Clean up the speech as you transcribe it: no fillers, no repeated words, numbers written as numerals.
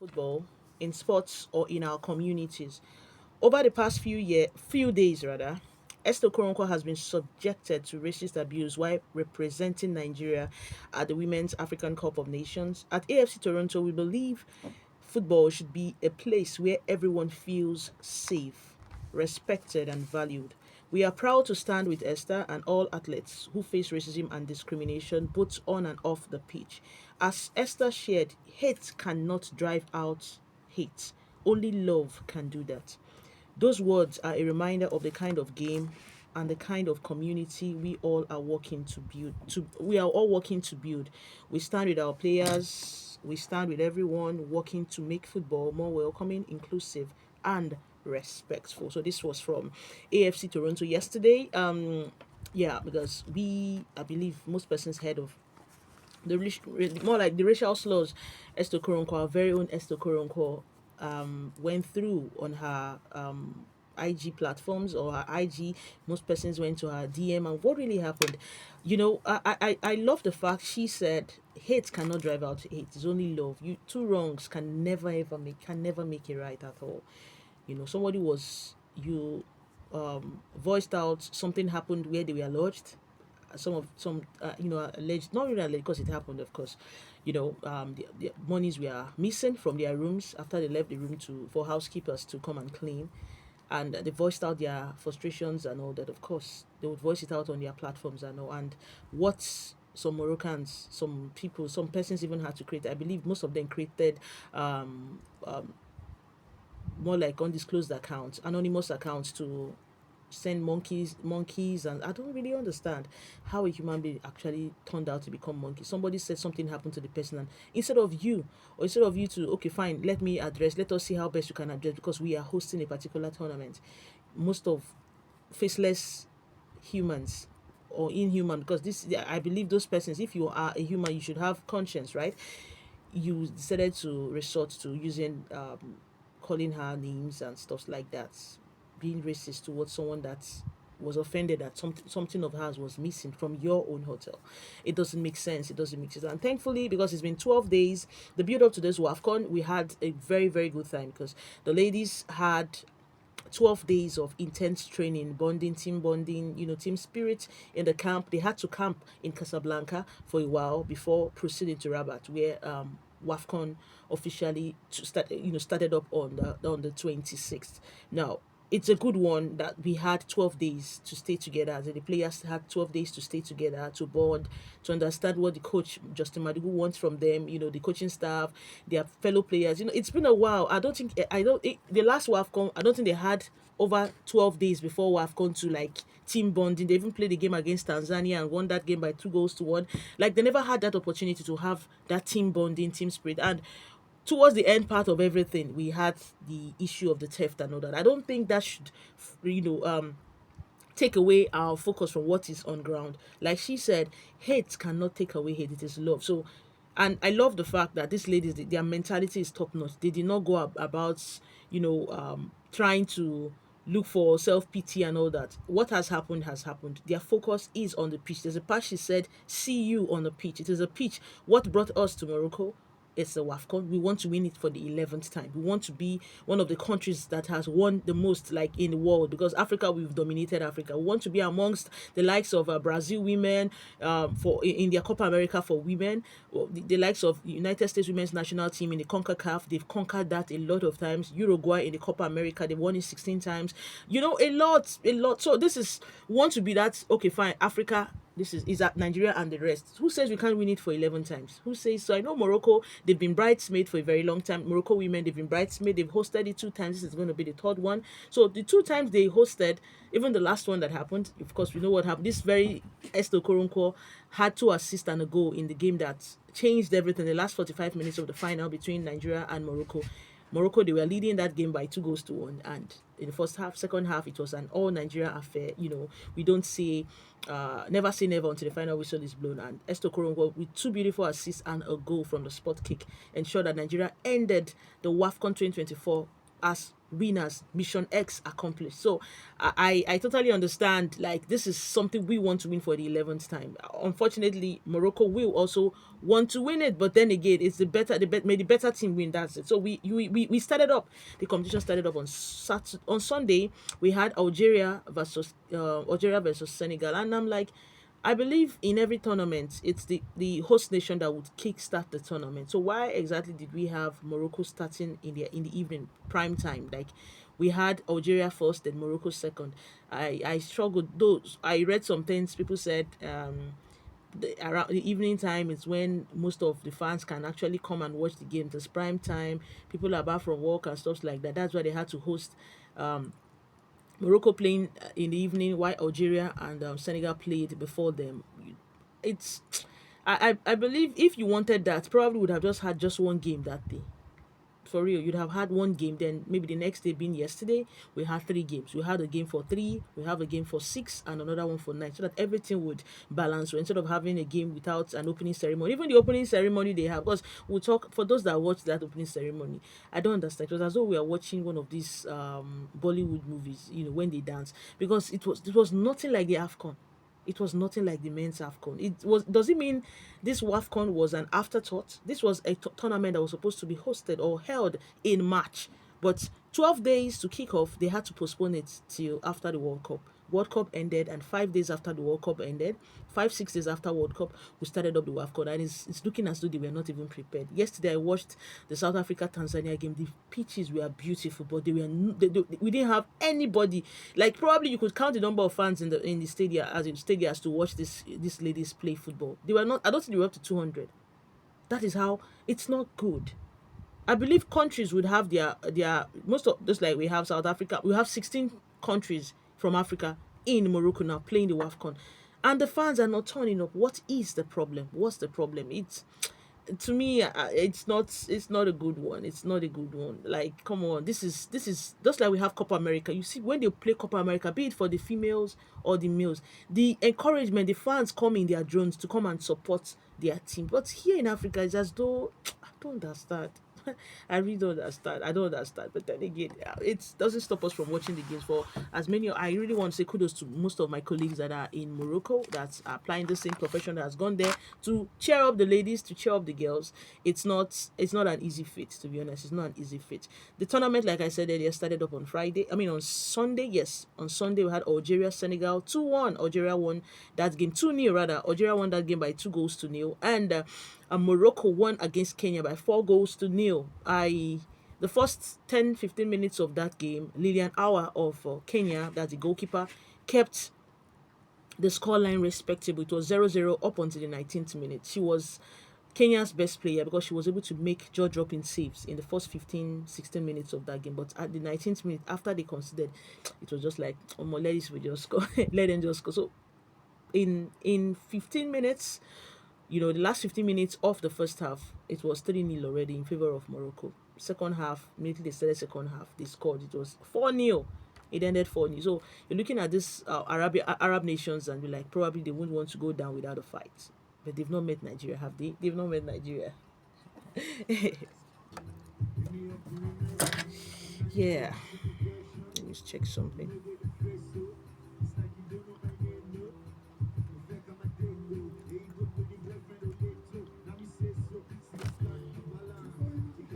football, in sports, or in our communities. Over the past few days rather, Esther Koronko has been subjected to racist abuse while representing Nigeria at the Women's African Cup of Nations. At AFC Toronto, we believe football should be a place where everyone feels safe, respected, and valued. We are proud to stand with Esther and all athletes who face racism and discrimination both on and off the pitch. As Esther shared, hate cannot drive out hate. Only love can do that. Those words are a reminder of the kind of game and the kind of community we all are working to build. We are all working to build. We stand with our players. We stand with everyone working to make football more welcoming, inclusive, and respectful. So this was from AFC Toronto yesterday. Yeah, because I believe most persons heard of more like the racial slurs Esther Koronko, our very own Esther Koronko, went through on her IG platforms or her IG. Most persons went to her DM, and what really happened? I love the fact she said hate cannot drive out hate. It's only love. You two wrongs can never make it right at all. Somebody was you voiced out something happened where they were lodged, alleged, not really alleged because it happened, of course. The monies were missing from their rooms after they left the room to for housekeepers to come and clean, and they voiced out their frustrations and all that. Of course, they would voice it out on their platforms and all. And what some Moroccans, some people, some persons even had to create. I believe most of them created more like undisclosed accounts, anonymous accounts to send monkeys, and I don't really understand how a human being actually turned out to become monkey. Somebody said something happened to the person, and instead of you to, okay, fine, let us see how best you can address, because we are hosting a particular tournament. Most of faceless humans or inhuman, because this, I believe those persons, if you are a human, you should have conscience, right? You decided to resort to using calling her names and stuff like that, being racist towards someone that was offended that something of hers was missing from your own hotel. It doesn't make sense. It doesn't make sense. And thankfully, because it's been 12 days, the build up to this WAFCON, we had a very, very good time, because the ladies had 12 days of intense training, bonding, team bonding, team spirit in the camp. They had to camp in Casablanca for a while before proceeding to Rabat, where WAFCON officially started up on the 26th. Now, it's a good one that we had 12 days to stay together. As the players had 12 days to stay together, to bond, to understand what the coach, Justin Madigu, wants from them, the coaching staff, their fellow players. It's been a while. The last WAFCON, I don't think they had over 12 days before WAFCON to like team bonding. They even played the game against Tanzania and won that game by 2 goals to 1. Like, they never had that opportunity to have that team bonding, team spirit. And towards the end part of everything, we had the issue of the theft and all that. I don't think that should, take away our focus from what is on ground. Like she said, hate cannot take away hate. It is love. So, and I love the fact that these ladies, their mentality is top notch. They did not go about, trying to look for self pity and all that. What has happened has happened. Their focus is on the pitch. There's a part she said, "See you on the pitch." It is a pitch. What brought us to Morocco? It's the WAFCON. We want to win it for the 11th time. We want to be one of the countries that has won the most, like, in the world, because Africa, we've dominated Africa. We want to be amongst the likes of Brazil women, for in their Copa America for women, or the likes of United States women's national team in the CONCACAF. They've conquered that a lot of times. Uruguay in the Copa America, they've won it 16 times. A lot, a lot. So this is, want to be that, okay, fine, Africa. This is at Nigeria and the rest. Who says we can't win it for 11 times? Who says so? I know Morocco, they've been bridesmaid for a very long time. Morocco women, they've been bridesmaid. They've hosted it 2 times. This is going to be the third one. So the 2 times they hosted, even the last one that happened, of course, we know what happened. This very Esther Koronko had 2 assists and a goal in the game that changed everything. The last 45 minutes of the final between Nigeria and Morocco. Morocco, they were leading that game by 2 goals to 1, and in the first half, second half, it was an all Nigeria affair. We don't say, never say never until the final whistle is blown. And Esther Korongo, with 2 beautiful assists and a goal from the spot kick, ensured that Nigeria ended the WAFCON 2024 as winners, mission X accomplished. So I totally understand, like, this is something we want to win for the 11th time. Unfortunately, Morocco will also want to win it, but then again, it's may the better team win. That's it. So we started up, the competition started up on on Sunday. We had Algeria versus Senegal, and I'm like, I believe in every tournament, it's the host nation that would kickstart the tournament. So why exactly did we have Morocco starting in the evening prime time? Like, we had Algeria first, then Morocco second. I struggled. Those I read some things. People said around the evening time is when most of the fans can actually come and watch the game. It's prime time. People are back from work and stuff like that. That's why they had to host Morocco playing in the evening, while Algeria and Senegal played before them. It's I believe if you wanted that, probably would have just had just one game that day. For real, you'd have had one game. Then maybe the next day, being yesterday, we had three games. We had a game for three, we have a game for six, and another one for nine, so that everything would balance. So instead of having a game without an opening ceremony, even the opening ceremony they have, because we'll talk for those that watched that opening ceremony. I don't understand. It was as though we are watching one of these Bollywood movies, when they dance, because it was nothing like the AFCON. It was nothing like the men's AFCON. It was. Does it mean this WAFCON was an afterthought? This was a tournament that was supposed to be hosted or held in March, but 12 days to kick off, they had to postpone it till after the World Cup. World Cup ended, and 5 days after the World Cup ended, 5 6 days after World Cup, we started up the WAFCON, and it's looking as though they were not even prepared. Yesterday, I watched the South Africa Tanzania game. The pitches were beautiful, but we didn't have anybody. Like, probably you could count the number of fans in the stadium as to watch these ladies play football. They were not. I don't think they were up to 200. That is how it's not good. I believe countries would have their most of just like we have South Africa. We have 16 countries from Africa in Morocco now playing the WAFCON, and the fans are not turning up. What is the problem? What's the problem? It's to me, it's not a good one. It's not a good one. Like, come on, this is just like we have Copa America. You see, when they play Copa America, be it for the females or the males, the encouragement, the fans come in their drones to come and support their team. But here in Africa, it's as though I don't understand. I really don't understand. I don't understand. But then again, it doesn't stop us from watching the games. For as many, I really want to say kudos to most of my colleagues that are in Morocco, that are applying the same profession, that has gone there to cheer up the ladies, to cheer up the girls. It's not an easy feat, to be honest. It's not an easy feat. The tournament, like I said earlier, started up on Friday. I mean on Sunday. Yes, on Sunday we had Algeria Senegal 2-1. Algeria won that game 2-0 rather. Algeria won that game by 2 goals to nil, and Morocco won against Kenya by 4 goals to nil. The first 10 15 minutes of that game, Lilian Awa of Kenya, that's the goalkeeper, kept the scoreline respectable. It was 0-0 up until the 19th minute. She was Kenya's best player because she was able to make jaw-dropping saves in the first 15 16 minutes of that game. But at the 19th minute, after they considered, it was just like, oh, let this we just score, let them just score. So in 15 minutes, the last 15 minutes of the first half, it was 3-0 already in favor of Morocco. Second half, immediately they started second half, they scored. It was 4-0. It ended 4-0. So you're looking at this Arab nations, and you're like, probably they wouldn't want to go down without a fight. But they've not met Nigeria, have they? They've not met Nigeria. Yeah. Let me just check something.